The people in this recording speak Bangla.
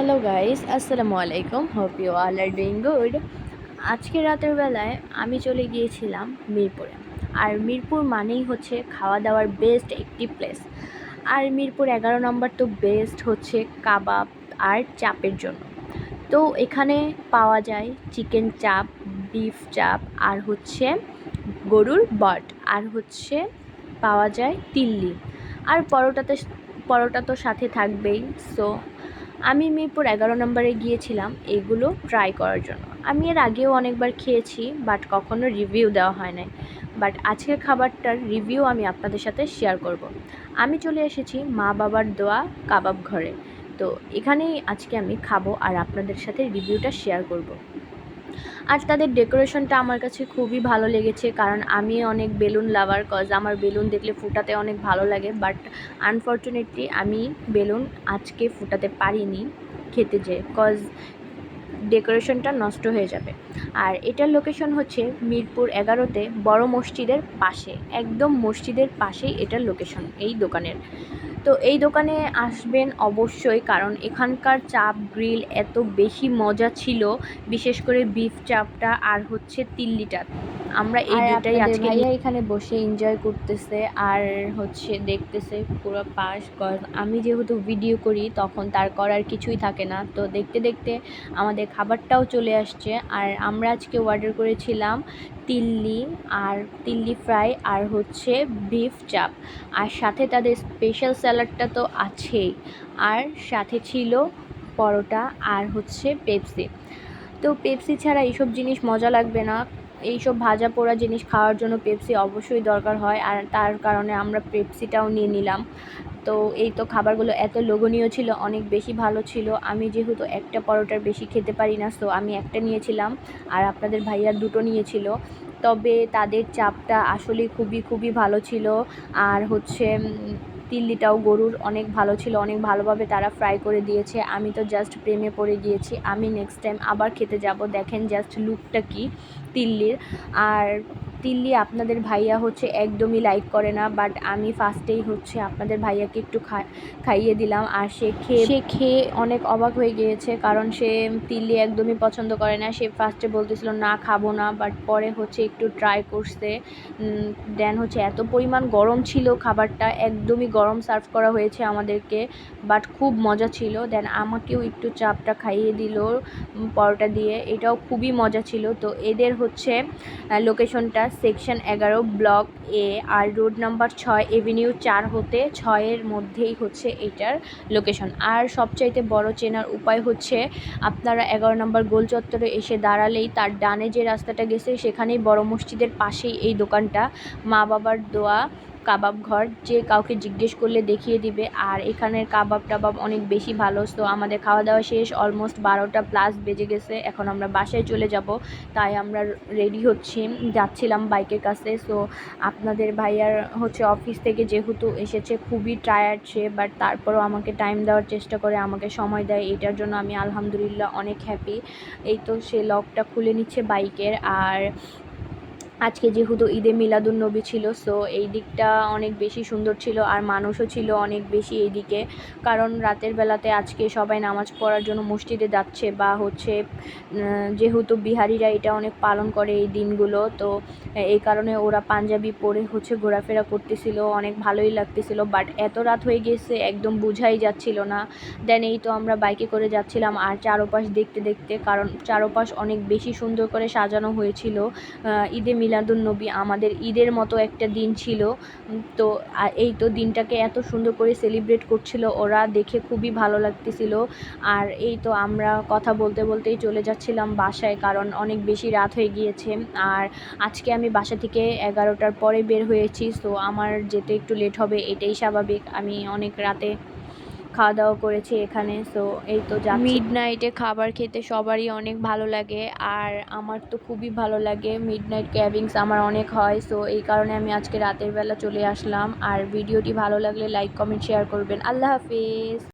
হ্যালো গাইস, আসসালামু আলাইকুম। Hope you all are doing good. আজকে রাতের বেলায় আমি চলে গিয়েছিলাম মিরপুরে। আর মিরপুর মানেই হচ্ছে খাওয়া দাওয়ার বেস্ট একটি প্লেস। আর মিরপুর 11 নম্বর তো বেস্ট হচ্ছে কাবাব আর চাপের জন্য। তো এখানে পাওয়া যায় চিকেন চাপ, বিফ চাপ, আর হচ্ছে গরুর বট, আর হচ্ছে পাওয়া যায় তিল্লি, আর পরোটা তো সাথে থাকবেই। সো আমি মিরপুর 11 নম্বরে গিয়েছিলাম এগুলো ট্রাই করার জন্য। আমি এর আগেও অনেকবার খেয়েছি, বাট কখনো রিভিউ দেওয়া হয় নাই। বাট আজকের খাবারটার রিভিউ আমি আপনাদের সাথে শেয়ার করব। আমি চলে এসেছি মা বাবার দোয়া কাবাব ঘরে। তো এখানেই আজকে আমি খাবো আর আপনাদের সাথে রিভিউটা শেয়ার করব। আর তাদের ডেকোরেশনটা আমার কাছে খুবই ভালো লেগেছে, কারণ আমি অনেক বেলুন লাভার, কজ আমার বেলুন দেখলে ফুটাতে অনেক ভালো লাগে। বাট আনফর্চুনেটলি আমি বেলুন আজকে ফুটাতে পারিনি খেতে যেয়ে, কজ ডেকোরেশনটা নষ্ট হয়ে যাবে। আর এটার লোকেশন হচ্ছে মিরপুর 11-তে বড় মসজিদের পাশে, একদম মসজিদের পাশেই এটার লোকেশন এই দোকানের। তো এই দোকানে আসবেন অবশ্যই, কারণ এখানকার চাপ গ্রিল এত বেশি মজা ছিল, বিশেষ করে বিফ চাপটা আর হচ্ছে তিল্লিটা। আমরা এই দুটাই আজকে ভাইয়া এখানে বসে এনজয় করতেছে আর হচ্ছে দেখতেছে পুরো পাশ। কজ আমি যেহেতু ভিডিও করি তখন তার করার কিছুই থাকে না। তো দেখতে দেখতে আমাদের খাবারটাও চলে আসছে। আর আমরা আজকে অর্ডার করেছিলাম তিল্লি, আর তিল্লি ফ্রাই, আর হচ্ছে বিফ চাপ, আর সাথে তাদের স্পেশাল স্যালাডটা তো আছেই, আর সাথে ছিল পরোটা আর হচ্ছে পেপসি। তো পেপসি ছাড়া এইসব জিনিস মজা লাগবে না। এইসব ভাজা পোড়া জিনিস খাওয়ার জন্য পেপসি অবশ্যই দরকার হয়, আর তার কারণে আমরা পেপসিটাও নিয়ে নিলাম। তো এই তো খাবারগুলো এত লোভনীয় ছিল, অনেক বেশি ভালো ছিল। আমি যেহেতু একটা পরোটার বেশি খেতে পারি না, সো আমি একটা নিয়েছিলাম, আর আপনাদের ভাইয়া দুটো নিয়েছিল। তবে তাদের চাপটা আসলে খুবই খুবই ভালো ছিল। আর হচ্ছে তিল্লিটাও গরুর অনেক ভালো ছিল, অনেক ভালোভাবে তারা ফ্রাই করে দিয়েছে। আমি তো জাস্ট প্রেমে পড়ে গিয়েছি, আমি নেক্সট টাইম আবার খেতে যাব। দেখেন জাস্ট লুকটা কি তিল্লির। আর তিল্লি আপনাদের ভাইয়া হচ্ছে একদমই লাইক করে না, বাট আমি ফার্স্টেই হচ্ছে আপনাদের ভাইয়াকে একটু খাইয়ে দিলাম, আর সে খেয়ে অনেক অবাক হয়ে গিয়েছে, কারণ সে তিল্লি একদমই পছন্দ করে না। সে ফার্স্টে বলতেছিল না খাবো না, বাট পরে হচ্ছে একটু ট্রাই করছে। দেন হচ্ছে এত পরিমাণ গরম ছিল খাবারটা, একদমই গরম সার্ভ করা হয়েছে আমাদেরকে, বাট খুব মজা ছিল। দেন আমাকেও একটু চাপটা খাইয়ে দিল পরোটা দিয়ে, এটাও খুবই মজা ছিল। তো এদের হচ্ছে লোকেশনটা সেকশন 11 ব্লক এ, আর রোড নাম্বার 6 এভিনিউ 4 হতে 6-এর মধ্যেই হচ্ছে এটার লোকেশন। আর সবচাইতে বড় চেনার উপায় হচ্ছে আপনারা 11 নম্বর গোল চত্বরে এসে দাঁড়ালেই তার ডানে যে রাস্তাটা গেছে সেখানেই বড় মসজিদের পাশেই এই দোকানটা, মা বাবার দোয়া কাবাব ঘর। যে কাউকে জিজ্ঞেস করলে দেখিয়ে দিবে। আর এখানের কাবাব টাবাব অনেক বেশি ভালো। তো আমাদের খাওয়া দাওয়া শেষ, অলমোস্ট 12টা প্লাস বেজে গেছে। এখন আমরা বাসায় চলে যাব, তাই আমরা রেডি হচ্ছি, যাচ্ছিলাম বাইকের কাছে। সো আপনাদের ভাইয়ার হচ্ছে অফিস থেকে যেহেতু এসেছে, খুবই টায়ার্ড সে, বাট তারপরও আমাকে টাইম দেওয়ার চেষ্টা করে, আমাকে সময় দেয়। এটার জন্য আমি আলহামদুলিল্লাহ অনেক হ্যাপি। এই তো সে লকটা খুলে নিচ্ছে বাইকের। আর আজকে যেহেতু ঈদে মিলাদুন্নবী ছিল, সো এই দিকটা অনেক বেশি সুন্দর ছিল, আর মানুষও ছিল অনেক বেশি এইদিকে, কারণ রাতের বেলাতে আজকে সবাই নামাজ পড়ার জন্য মসজিদে যাচ্ছে, বা হচ্ছে যেহেতু বিহারিরা এটা অনেক পালন করে এই দিনগুলো, তো এই কারণে ওরা পাঞ্জাবি পরে হচ্ছে ঘোরাফেরা করতেছিল, অনেক ভালোই লাগতেছিল। বাট এত রাত হয়ে গেছে একদম বোঝাই যাচ্ছিল না। দেন এই তো আমরা বাইকে করে যাচ্ছিলাম, আর চারপাশ দেখতে দেখতে, কারণ চারপাশ অনেক বেশি সুন্দর করে সাজানো হয়েছিল। ঈদে মিলাদুন্নবী আমাদের ঈদের মতো একটা দিন ছিল। তো এই তো দিনটাকে এত সুন্দর করে সেলিব্রেট করছিল ওরা, দেখে খুবই ভালো লাগতেছিল। আর এই তো আমরা কথা বলতে বলতেই চলে যাচ্ছিলাম বাসায়, কারণ অনেক বেশি রাত হয়ে গিয়েছে। আর আজকে আমি বাসা থেকে 11টার পরে বের হয়েছি, সো আমার যেতে একটু লেট হবে, এটাই স্বাভাবিক। আমি অনেক রাতে খাওয়া দাওয়া করেছি এখানে। সো এই তো মিড নাইটে খাবার খেতে সবারই অনেক ভালো লাগে, আর আমার তো খুবই ভালো লাগে। মিড নাইট ক্র্যাভিংস আমার অনেক হয়, সো এই কারণে আমি আজকে রাতের বেলা চলে আসলাম। আর ভিডিওটি ভালো লাগলে লাইক কমেন্ট শেয়ার করবেন। আল্লাহ হাফিজ।